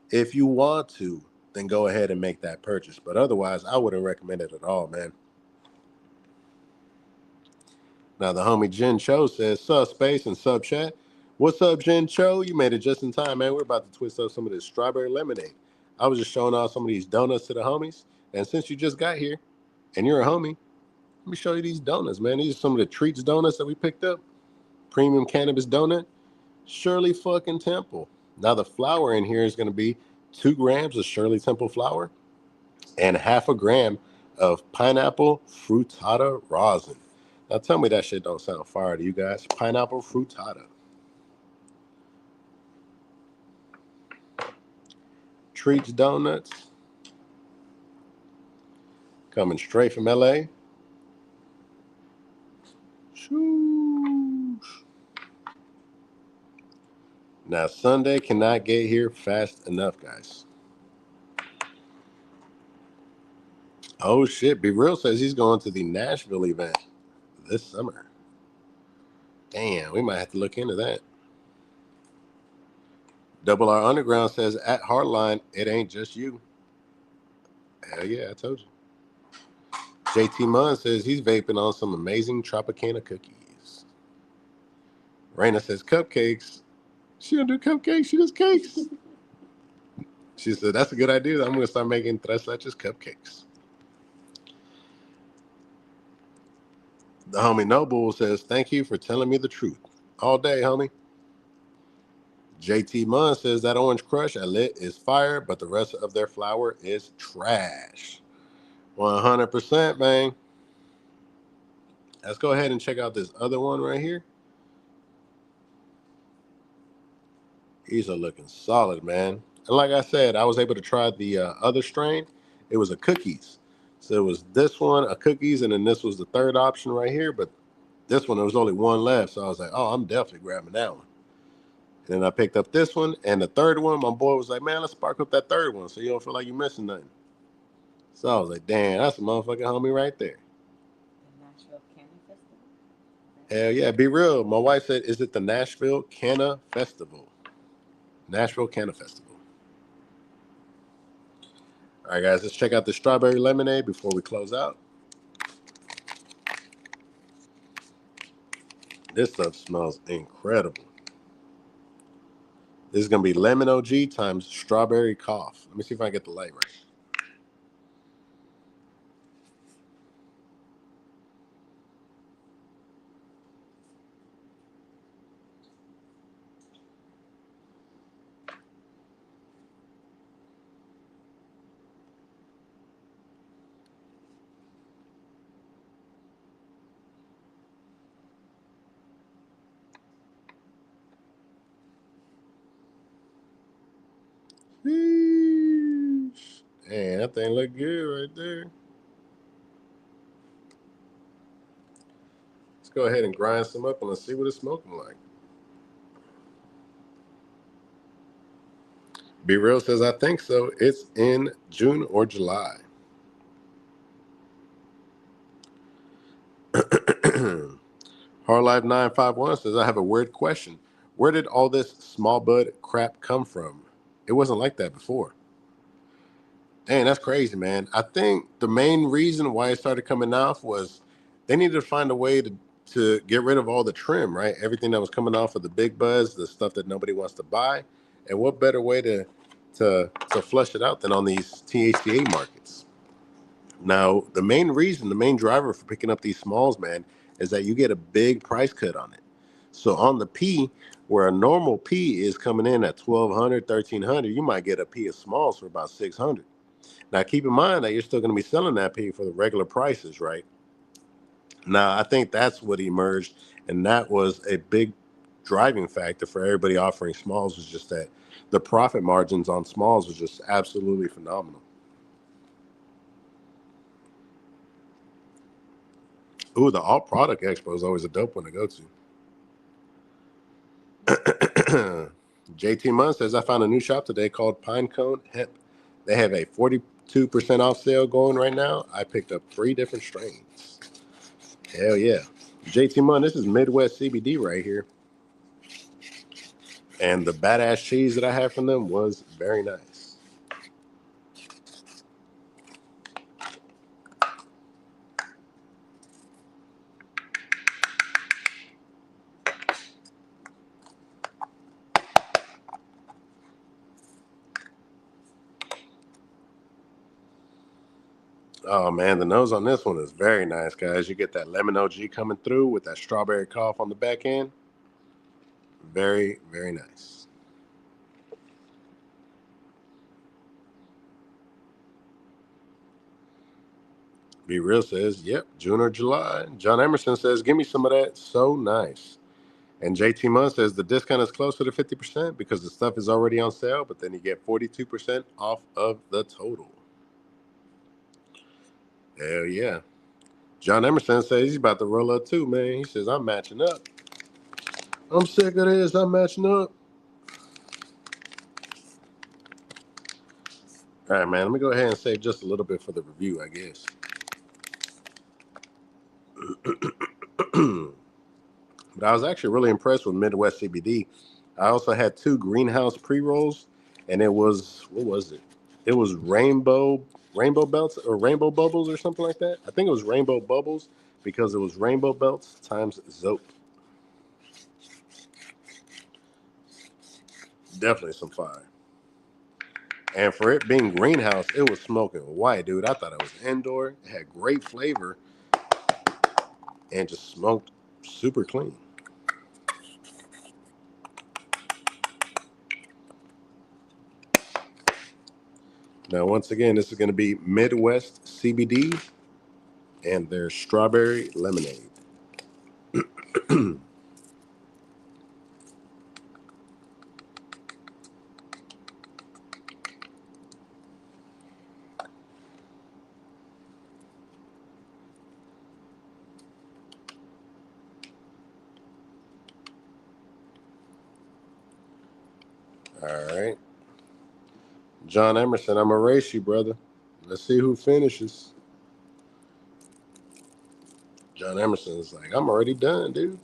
then go ahead and make that purchase. But otherwise, I wouldn't recommend it at all, man. Now, the homie Jen Cho says, sub space and sub chat. What's up, Jen Cho? You made it just in time, man. We're about to twist up some of this strawberry lemonade. I was just showing off some of these donuts to the homies. And since you just got here and you're a homie, let me show you these donuts, man. These are some of the Treats donuts that we picked up. Premium cannabis donut. Shirley fucking Temple. Now, the flour in here is going to be 2 grams of Shirley Temple flour and half a gram of pineapple fruttata rosin. Now tell me that shit don't sound fire to you guys. Pineapple fruttata. Treats Donuts. Coming straight from LA. Shoosh. Now Sunday cannot get here fast enough, guys. Oh shit, Be Real says he's going to the Nashville event this summer. Damn, we might have to look into that. Double R Underground says at Hardline, it ain't just you. Hell yeah, I told you. JT Munn says he's vaping on some amazing Tropicana cookies. Raina says cupcakes. She don't do cupcakes, she does cakes. She said, that's a good idea. I'm going to start making tres leches cupcakes. The homie Noble says, thank you for telling me the truth. All day, homie. JT Munn says that Orange Crush at Lit is fire, but the rest of their flour is trash. 100%, man. Let's go ahead and check out this other one right here. These are looking solid, man. And like I said, I was able to try the other strain. It was a cookies. So it was this one, a cookies, and then this was the third option right here. But this one, there was only one left. So I was like, oh, I'm definitely grabbing that one. And then I picked up this one. And the third one, my boy was like, man, let's spark up that third one so you don't feel like you're missing nothing. So I was like, damn, that's a motherfucking homie right there. The Nashville Candy Festival? Hell yeah, be real. My wife said, is it the Nashville Canna Festival? Nashville Canna Festival. All right, guys, let's check out the strawberry lemonade before we close out. This stuff smells incredible. This is going to be lemon OG times strawberry cough. Let me see if I can get the light right. Sheesh. Man, that thing look good right there. Let's go ahead and grind some up and let's see what it's smoking like. Be Real says, I think so. It's in June or July. Hardlife 951 says, I have a weird question. Where did all this small bud crap come from? It wasn't like that before. Dang, that's crazy, man. I think the main reason why it started coming off was they needed to find a way to get rid of all the trim, right? Everything that was coming off of the big buds, the stuff that nobody wants to buy. And what better way to flush it out than on these THCA markets? Now, the main reason, the main driver for picking up these smalls, man, is that you get a big price cut on it. So on the P, where a normal P is coming in at 1,200, 1,300, you might get a P of smalls for about 600. Now, keep in mind that you're still going to be selling that P for the regular prices, right? Now, I think that's what emerged, and that was a big driving factor for everybody offering smalls, was just that the profit margins on smalls was just absolutely phenomenal. Ooh, the Alt Product Expo is always a dope one to go to. JT Munn says, I found a new shop today called Pinecone Hemp. They have a 42% off sale going right now. I picked up 3 different strains. Hell yeah. JT Munn, this is Midwest CBD right here. And the badass cheese that I had from them was very nice. Oh man, the nose on this one is very nice, guys. You get that lemon OG coming through with that strawberry cough on the back end. Very, very nice. Be Real says, yep, June or July. John Emerson says, give me some of that. So nice. And JT Munn says, the discount is closer to 50% because the stuff is already on sale, but then you get 42% off of the total. Hell yeah. John Emerson says he's about to roll up too, man. He says, I'm matching up. I'm sick of this. I'm matching up. All right, man. Let me go ahead and save just a little bit for the review, I guess. But I was actually really impressed with Midwest CBD. I also had 2 greenhouse pre-rolls, and it was, what was it? It was rainbow belts or rainbow bubbles or something like that. I think it was rainbow bubbles because it was rainbow belts times Zope. Definitely some fire. And for it being greenhouse, it was smoking white, dude. I thought it was indoor. It had great flavor and just smoked super clean. Now, once again, this is going to be Midwest CBD and their strawberry lemonade. All right. John Emerson, I'm going to race you, brother. Let's see who finishes. John Emerson's like, I'm already done, dude.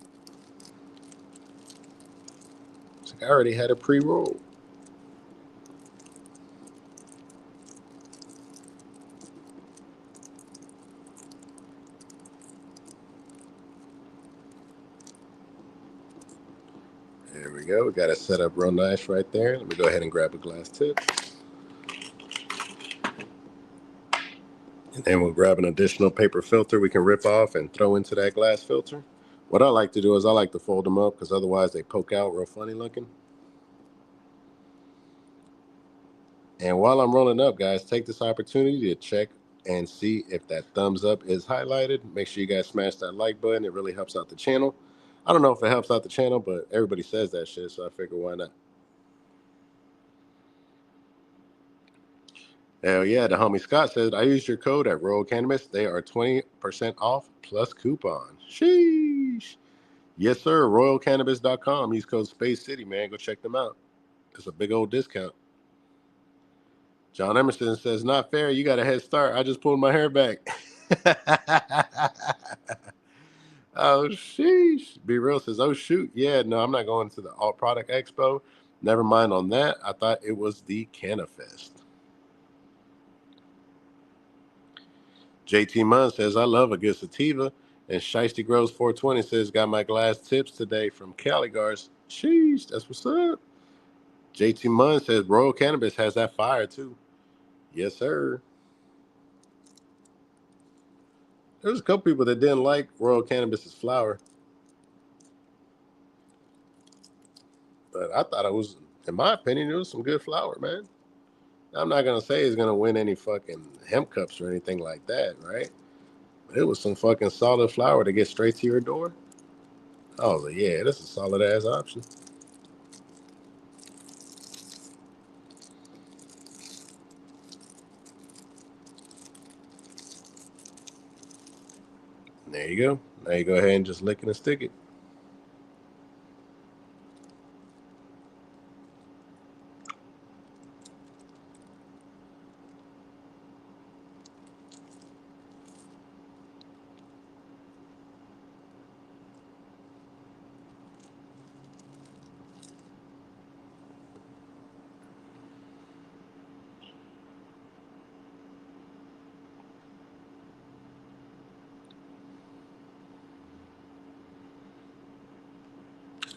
It's like, I already had a pre-roll. There we go. We got it set up real nice right there. Let me go ahead and grab a glass tip. And then we'll grab an additional paper filter we can rip off and throw into that glass filter. What I like to do is I like to fold them up because otherwise they poke out real funny looking. And while I'm rolling up, guys, take this opportunity to check and see if that thumbs up is highlighted. Make sure you guys smash that like button. It really helps out the channel. I don't know if it helps out the channel, but everybody says that shit, so I figure why not. Hell yeah, the homie Scott said, I used your code at Royal Cannabis. They are 20% off plus coupon. Sheesh. Yes, sir. RoyalCannabis.com. Use code Space City, man. Go check them out. It's a big old discount. John Emerson says, not fair. You got a head start. I just pulled my hair back. Oh, sheesh. Be Real says, oh, shoot. Yeah, no, I'm not going to the Alt Product Expo. Never mind on that. I thought it was the CannaFest. JT Munn says, I love a good sativa. And Shiesty Grows 420 says, got my glass tips today from Caligars. Sheesh, that's what's up. JT Munn says, Royal Cannabis has that fire, too. Yes, sir. There's a couple people that didn't like Royal Cannabis's flower. But I thought it was, in my opinion, it was some good flower, man. I'm not going to say it's going to win any fucking hemp cups or anything like that, right? But it was some fucking solid flower to get straight to your door. I was like, yeah, that's a solid ass option. There you go. Now you go ahead and just lick it and stick it.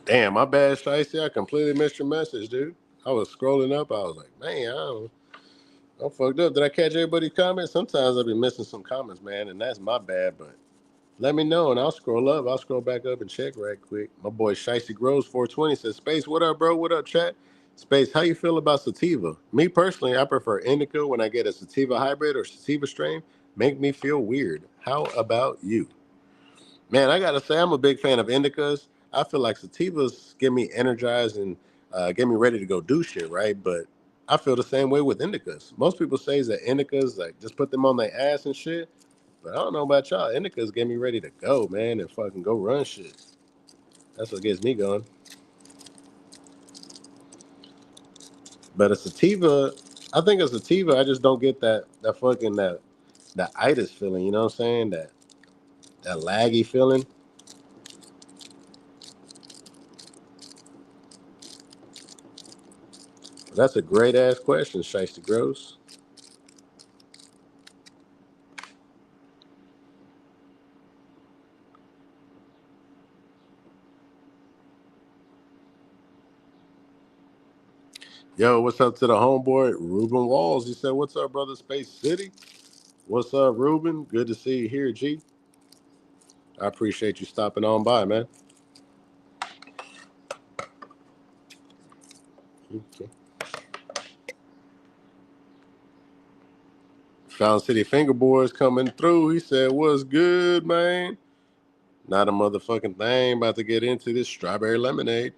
Damn, my bad, Shicey. I completely missed your message, dude. I was scrolling up. I was like, man, I'm fucked up. Did I catch everybody's comments? Sometimes I'll be missing some comments, man, and that's my bad, but let me know, and I'll scroll up. I'll scroll back up and check right quick. My boy Shicey Grows 420 says, Space, what up, bro? What up, chat? Space, how you feel about sativa? Me personally, I prefer indica when I get a sativa hybrid or sativa strain. Make me feel weird. How about you? Man, I gotta say, I'm a big fan of indicas. I feel like sativas get me energized and get me ready to go do shit, right? But I feel the same way with indicas. Most people say that indicas, like, just put them on their ass and shit. But I don't know about y'all. Indicas get me ready to go, man, and fucking go run shit. That's what gets me going. But a sativa, I think a sativa, I just don't get that itis feeling. You know what I'm saying? That laggy feeling. That's a great ass question, Shiesty Gross. Yo, what's up to the homeboy, Ruben Walls? He said, what's up, brother, Space City? What's up, Ruben? Good to see you here, G. I appreciate you stopping on by, man. Okay. Found City Fingerboards coming through. He said, what's good, man? Not a motherfucking thing. About to get into this strawberry lemonade.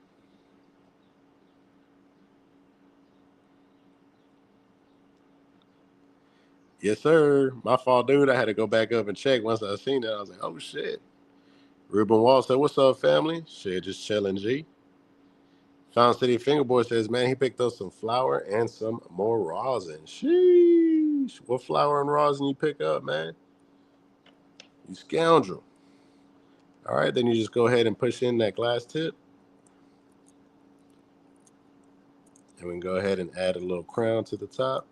Yes, sir. My fault, dude. I had to go back up and check. Once I seen that, I was like, oh, shit. Ruben Wall said, what's up, family? Shit, just chilling, G. Found City Fingerboard says, man, he picked up some flour and some more rosin. Sheesh. What flour and rosin you pick up, man? You scoundrel. All right, then you just go ahead and push in that glass tip. And we can go ahead and add a little crown to the top.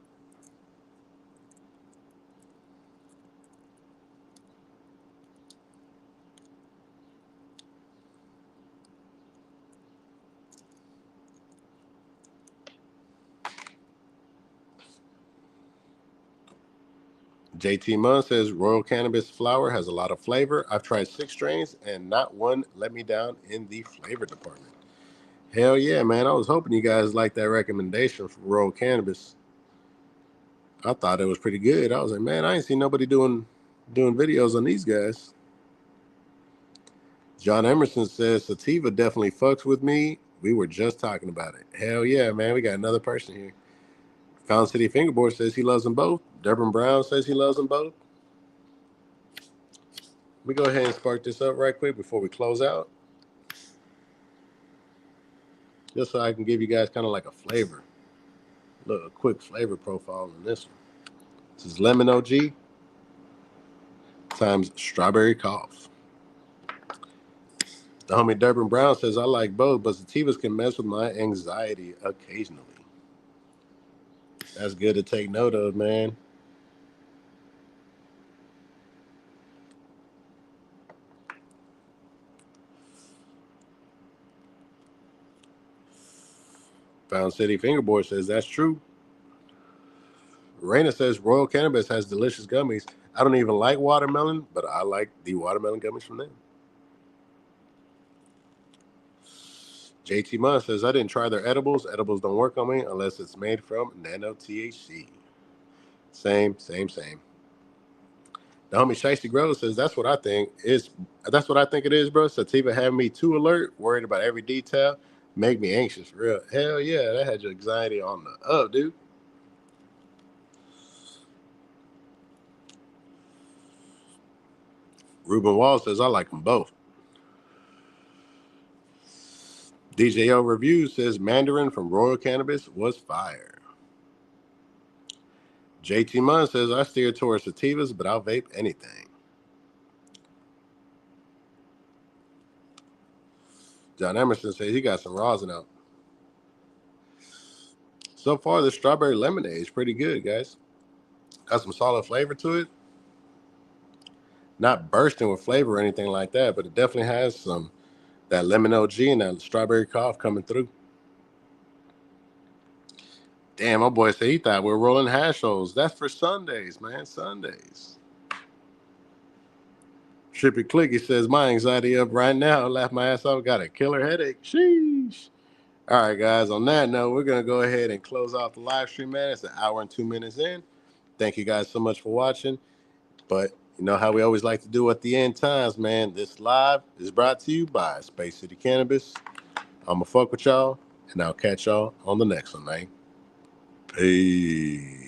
JT Munn says Royal Cannabis flower has a lot of flavor. I've tried 6 strains and not one let me down in the flavor department. Hell yeah, man. I was hoping you guys liked that recommendation for Royal Cannabis. I thought it was pretty good. I was like, man, I ain't seen nobody doing videos on these guys. John Emerson says sativa definitely fucks with me. We were just talking about it. Hell yeah, man. We got another person here. Found City Fingerboard says he loves them both. Durbin Brown says he loves them both. Let me go ahead and spark this up right quick before we close out. Just so I can give you guys kind of like a flavor. Look, a quick flavor profile on this one. This is lemon OG times strawberry cough. The homie Durbin Brown says, I like both, but sativas can mess with my anxiety occasionally. That's good to take note of, man. Found City Fingerboard says, that's true. Raina says, Royal Cannabis has delicious gummies. I don't even like watermelon, but I like the watermelon gummies from them. JT Munn says, I didn't try their edibles. Edibles don't work on me unless it's made from nano THC. Same. The homie Shiesty Grove says, that's what I think it is, bro. Sativa had me too alert, worried about every detail, make me anxious. For real. Hell yeah, that had your anxiety on the up, dude. Ruben Wall says, I like them both. DJO Review says, Mandarin from Royal Cannabis was fire. JT Munn says, I steer towards sativas, but I'll vape anything. John Emerson says he got some rosin out. So far, the strawberry lemonade is pretty good, guys. Got some solid flavor to it. Not bursting with flavor or anything like that, but it definitely has some that lemon OG and that strawberry cough coming through. Damn, my boy said he thought we were rolling hash holes. That's for Sundays, man. Sundays. Trippy Clicky says, my anxiety up right now. I laughed my ass off. Got a killer headache. Sheesh. All right, guys. On that note, we're going to go ahead and close off the live stream, man. It's an hour and 2 minutes in. Thank you guys so much for watching. But you know how we always like to do at the end times, man. This live is brought to you by Space City Cannabis. I'm going to fuck with y'all, and I'll catch y'all on the next one, man. Peace.